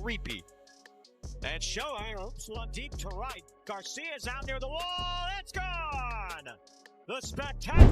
repeat. And Shohei hooks one deep to right. Garcia's out near the wall. It's gone.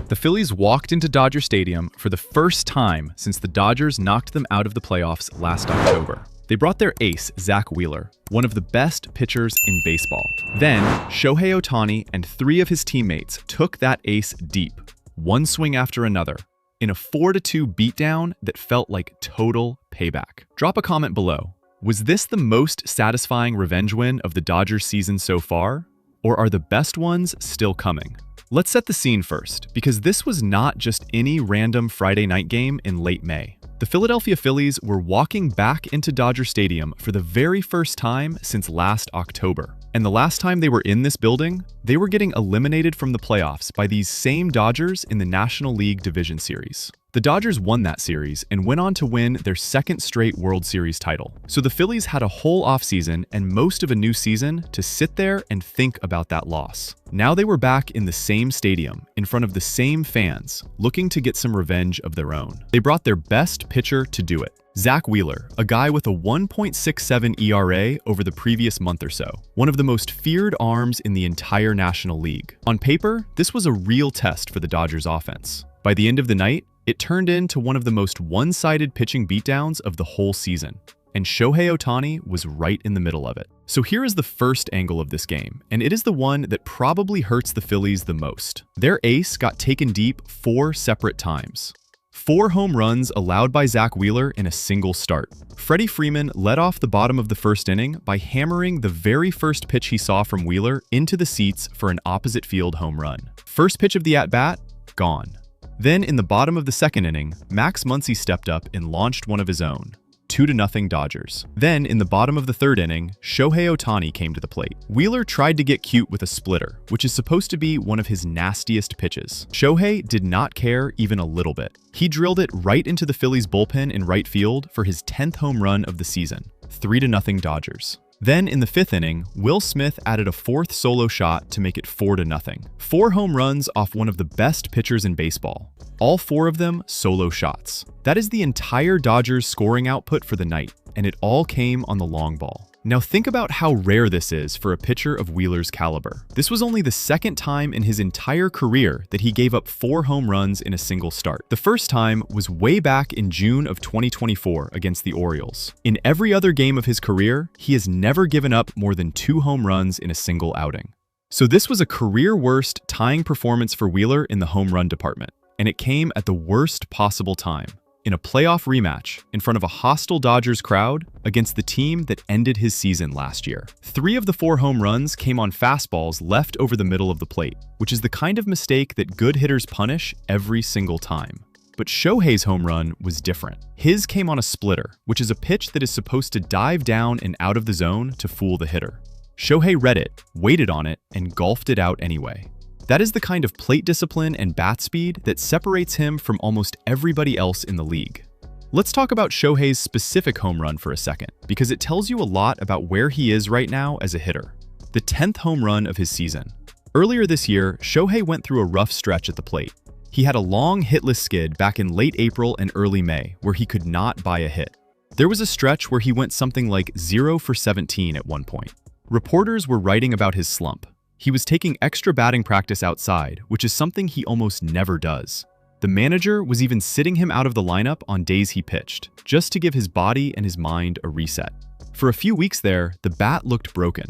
The Phillies walked into Dodger Stadium for the first time since the Dodgers knocked them out of the playoffs last October. They brought their ace, Zack Wheeler, one of the best pitchers in baseball. Then, Shohei Ohtani and 3 of his teammates took that ace deep, one swing after another, in a 4-2 beatdown that felt like total payback. Drop a comment below. Was this the most satisfying revenge win of the Dodgers season so far? Or are the best ones still coming? Let's set the scene first, because this was not just any random Friday night game in late May. The Philadelphia Phillies were walking back into Dodger Stadium for the very first time since last October. And the last time they were in this building, they were getting eliminated from the playoffs by these same Dodgers in the National League Division Series. The Dodgers won that series and went on to win their 2nd straight World Series title. So the Phillies had a whole offseason and most of a new season to sit there and think about that loss. Now they were back in the same stadium, in front of the same fans, looking to get some revenge of their own. They brought their best pitcher to do it. Zack Wheeler, a guy with a 1.67 ERA over the previous month or so, one of the most feared arms in the entire National League. On paper, this was a real test for the Dodgers offense. By the end of the night, it turned into one of the most one-sided pitching beatdowns of the whole season, and Shohei Ohtani was right in the middle of it. So here is the first angle of this game, and it is the one that probably hurts the Phillies the most. Their ace got taken deep 4 separate times. 4 home runs allowed by Zack Wheeler in a single start. Freddie Freeman led off the bottom of the first inning by hammering the very first pitch he saw from Wheeler into the seats for an opposite field home run. First pitch of the at-bat, gone. Then in the bottom of the second inning, Muncy stepped up and launched one of his own. 2-0 Dodgers. Then in the bottom of the third inning, Shohei Ohtani came to the plate. Wheeler tried to get cute with a splitter, which is supposed to be one of his nastiest pitches. Shohei did not care even a little bit. He drilled it right into the Phillies bullpen in right field for his 10th home run of the season. 3-0 Dodgers. Then in the 5th inning, Will Smith added a 4th solo shot to make it 4-0. 4 home runs off one of the best pitchers in baseball. All 4 of them solo shots. That is the entire Dodgers scoring output for the night, and it all came on the long ball. Now think about how rare this is for a pitcher of Wheeler's caliber. This was only the 2nd time in his entire career that he gave up 4 home runs in a single start. The first time was way back in June of 2024 against the Orioles. In every other game of his career, he has never given up more than 2 home runs in a single outing. So this was a career-worst tying performance for Wheeler in the home run department, and it came at the worst possible time. In a playoff rematch in front of a hostile Dodgers crowd against the team that ended his season last year. 3 of the 4 home runs came on fastballs left over the middle of the plate, which is the kind of mistake that good hitters punish every single time. But Shohei's home run was different. His came on a splitter, which is a pitch that is supposed to dive down and out of the zone to fool the hitter. Shohei read it, waited on it, and golfed it out anyway. That is the kind of plate discipline and bat speed that separates him from almost everybody else in the league. Let's talk about Shohei's specific home run for a second, because it tells you a lot about where he is right now as a hitter. The 10th home run of his season. Earlier this year, Shohei went through a rough stretch at the plate. He had a long hitless skid back in late April and early May where he could not buy a hit. There was a stretch where he went something like 0 for 17 at one point. Reporters were writing about his slump. He was taking extra batting practice outside, which is something he almost never does. The manager was even sitting him out of the lineup on days he pitched, just to give his body and his mind a reset. For a few weeks there, the bat looked broken.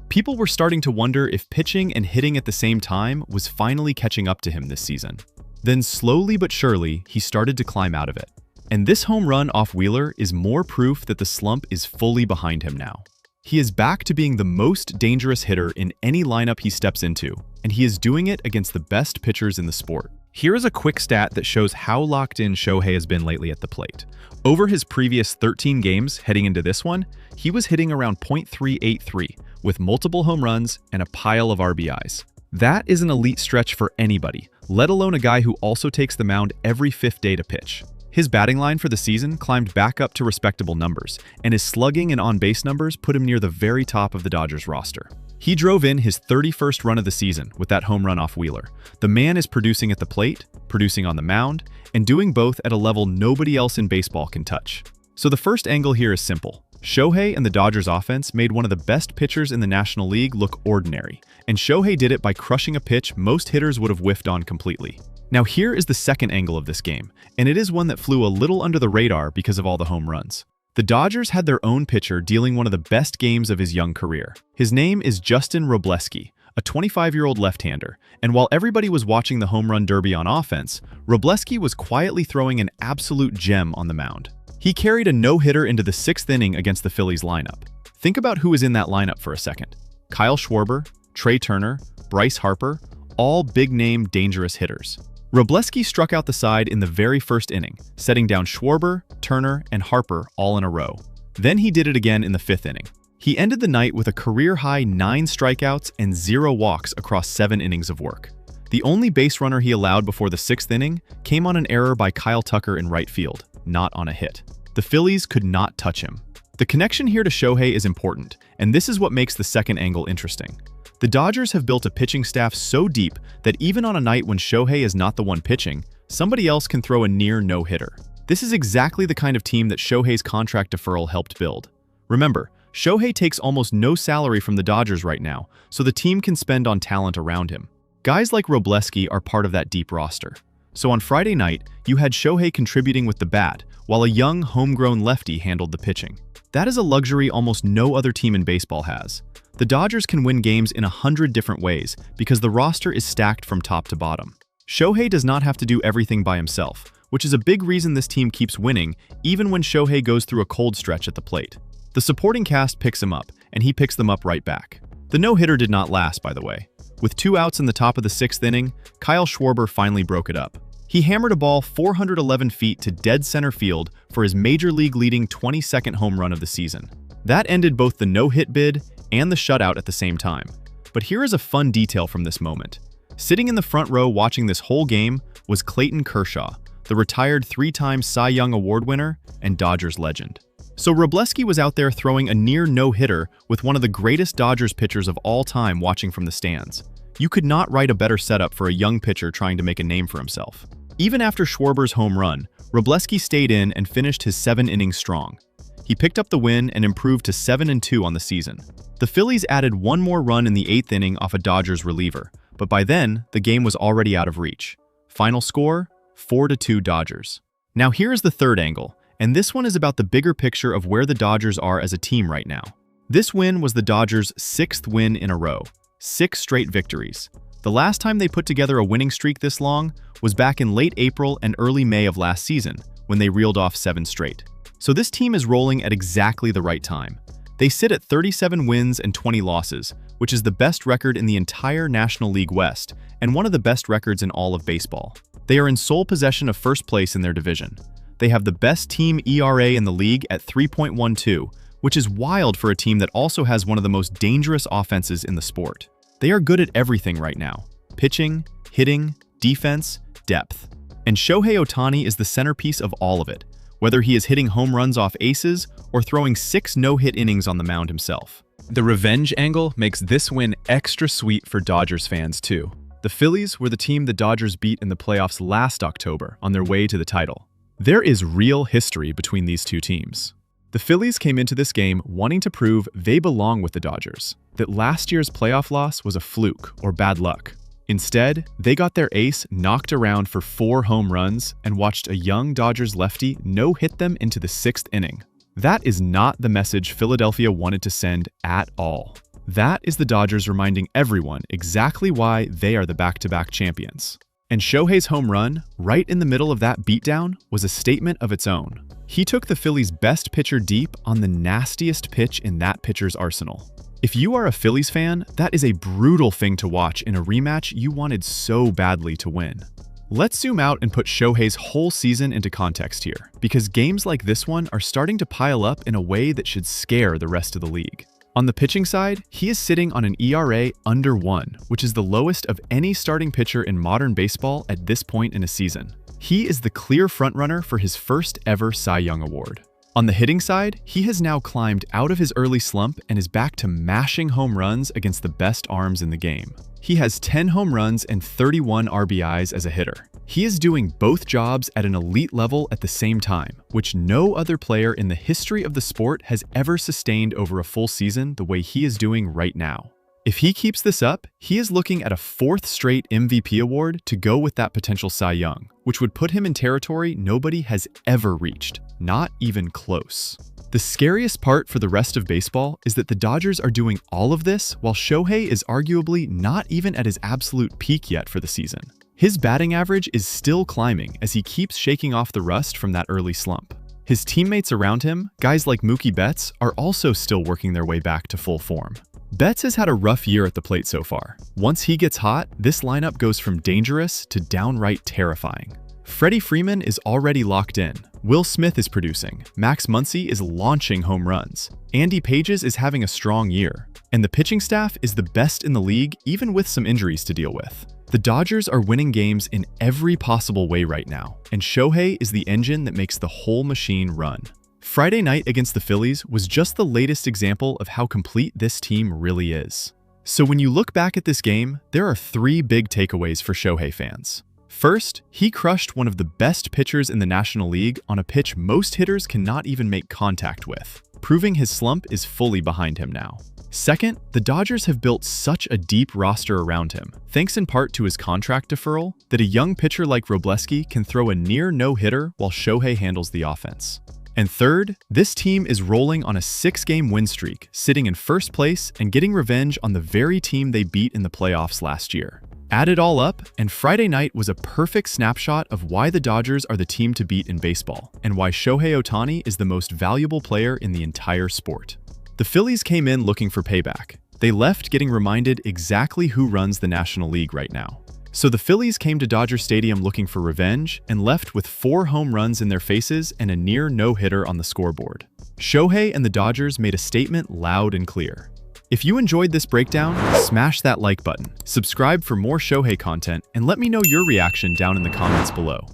People were starting to wonder if pitching and hitting at the same time was finally catching up to him this season. Then slowly but surely, he started to climb out of it. And this home run off Wheeler is more proof that the slump is fully behind him now. He is back to being the most dangerous hitter in any lineup he steps into, and he is doing it against the best pitchers in the sport. Here is a quick stat that shows how locked in Shohei has been lately at the plate. Over his previous 13 games heading into this one, he was hitting around .383 with multiple home runs and a pile of RBIs. That is an elite stretch for anybody, let alone a guy who also takes the mound every 5th day to pitch. His batting line for the season climbed back up to respectable numbers, and his slugging and on-base numbers put him near the very top of the Dodgers roster. He drove in his 31st run of the season with that home run off Wheeler. The man is producing at the plate, producing on the mound, and doing both at a level nobody else in baseball can touch. So the first angle here is simple. Shohei and the Dodgers offense made one of the best pitchers in the National League look ordinary, and Shohei did it by crushing a pitch most hitters would have whiffed on completely. Now here is the second angle of this game, and it is one that flew a little under the radar because of all the home runs. The Dodgers had their own pitcher dealing one of the best games of his young career. His name is Justin Robleski, a 25-year-old left-hander, and while everybody was watching the home run derby on offense, Robleski was quietly throwing an absolute gem on the mound. He carried a no-hitter into the 6th inning against the Phillies lineup. Think about who was in that lineup for a second. Kyle Schwarber, Trey Turner, Bryce Harper, all big-name, dangerous hitters. Robleski struck out the side in the very first inning, setting down Schwarber, Turner, and Harper all in a row. Then he did it again in the 5th inning. He ended the night with a career-high 9 strikeouts and 0 walks across 7 innings of work. The only base runner he allowed before the 6th inning came on an error by Kyle Tucker in right field, not on a hit. The Phillies could not touch him. The connection here to Shohei is important, and this is what makes the second angle interesting. The Dodgers have built a pitching staff so deep that even on a night when Shohei is not the one pitching, somebody else can throw a near no-hitter. This is exactly the kind of team that Shohei's contract deferral helped build. Remember, Shohei takes almost no salary from the Dodgers right now, so the team can spend on talent around him. Guys like Robleski are part of that deep roster. So on Friday night, you had Shohei contributing with the bat, while a young, homegrown lefty handled the pitching. That is a luxury almost no other team in baseball has. The Dodgers can win games in 100 different ways because the roster is stacked from top to bottom. Shohei does not have to do everything by himself, which is a big reason this team keeps winning even when Shohei goes through a cold stretch at the plate. The supporting cast picks him up, and he picks them up right back. The no-hitter did not last, by the way. With 2 outs in the top of the 6th inning, Kyle Schwarber finally broke it up. He hammered a ball 411 feet to dead center field for his major league leading 22nd home run of the season. That ended both the no-hit bid and the shutout at the same time. But here is a fun detail from this moment. Sitting in the front row watching this whole game was Clayton Kershaw, the retired 3-time Cy Young Award winner and Dodgers legend. So Robleski was out there throwing a near no-hitter with one of the greatest Dodgers pitchers of all time watching from the stands. You could not write a better setup for a young pitcher trying to make a name for himself. Even after Schwarber's home run, Robleski stayed in and finished his 7 innings strong. He picked up the win and improved to 7-2 on the season. The Phillies added 1 more run in the 8th inning off a Dodgers reliever, but by then, the game was already out of reach. Final score, 4-2 Dodgers. Now here is the third angle, and this one is about the bigger picture of where the Dodgers are as a team right now. This win was the Dodgers' 6th win in a row, 6 straight victories. The last time they put together a winning streak this long was back in late April and early May of last season, when they reeled off 7 straight. So this team is rolling at exactly the right time. They sit at 37 wins and 20 losses, which is the best record in the entire National League West and one of the best records in all of baseball. They are in sole possession of first place in their division. They have the best team ERA in the league at 3.12, which is wild for a team that also has one of the most dangerous offenses in the sport. They are good at everything right now: pitching, hitting, defense, depth. And Shohei Ohtani is the centerpiece of all of it, whether he is hitting home runs off aces or throwing 6 no-hit innings on the mound himself. The revenge angle makes this win extra sweet for Dodgers fans too. The Phillies were the team the Dodgers beat in the playoffs last October on their way to the title. There is real history between these two teams. The Phillies came into this game wanting to prove they belong with the Dodgers, that last year's playoff loss was a fluke or bad luck. Instead, they got their ace knocked around for 4 home runs and watched a young Dodgers lefty no-hit them into the 6th inning. That is not the message Philadelphia wanted to send at all. That is the Dodgers reminding everyone exactly why they are the back-to-back champions. And Shohei's home run, right in the middle of that beatdown, was a statement of its own. He took the Phillies' best pitcher deep on the nastiest pitch in that pitcher's arsenal. If you are a Phillies fan, that is a brutal thing to watch in a rematch you wanted so badly to win. Let's zoom out and put Shohei's whole season into context here, because games like this one are starting to pile up in a way that should scare the rest of the league. On the pitching side, he is sitting on an ERA under 1, which is the lowest of any starting pitcher in modern baseball at this point in a season. He is the clear frontrunner for his first ever Cy Young Award. On the hitting side, he has now climbed out of his early slump and is back to mashing home runs against the best arms in the game. He has 10 home runs and 31 RBIs as a hitter. He is doing both jobs at an elite level at the same time, which no other player in the history of the sport has ever sustained over a full season the way he is doing right now. If he keeps this up, he is looking at a 4th straight MVP award to go with that potential Cy Young, which would put him in territory nobody has ever reached, not even close. The scariest part for the rest of baseball is that the Dodgers are doing all of this while Shohei is arguably not even at his absolute peak yet for the season. His batting average is still climbing as he keeps shaking off the rust from that early slump. His teammates around him, guys like Mookie Betts, are also still working their way back to full form. Betts has had a rough year at the plate so far. Once he gets hot, this lineup goes from dangerous to downright terrifying. Freddie Freeman is already locked in. Will Smith is producing. Max Muncy is launching home runs. Andy Pages is having a strong year. And the pitching staff is the best in the league, even with some injuries to deal with. The Dodgers are winning games in every possible way right now, and Shohei is the engine that makes the whole machine run. Friday night against the Phillies was just the latest example of how complete this team really is. So when you look back at this game, there are 3 big takeaways for Shohei fans. First, he crushed one of the best pitchers in the National League on a pitch most hitters cannot even make contact with, proving his slump is fully behind him now. Second, the Dodgers have built such a deep roster around him, thanks in part to his contract deferral, that a young pitcher like Robleski can throw a near no-hitter while Shohei handles the offense. And third, this team is rolling on a 6-game win streak, sitting in first place and getting revenge on the very team they beat in the playoffs last year. Add it all up, and Friday night was a perfect snapshot of why the Dodgers are the team to beat in baseball, and why Shohei Ohtani is the most valuable player in the entire sport. The Phillies came in looking for payback. They left getting reminded exactly who runs the National League right now. So the Phillies came to Dodger Stadium looking for revenge and left with 4 home runs in their faces and a near no-hitter on the scoreboard. Shohei and the Dodgers made a statement loud and clear. If you enjoyed this breakdown, smash that like button, subscribe for more Shohei content, and let me know your reaction down in the comments below.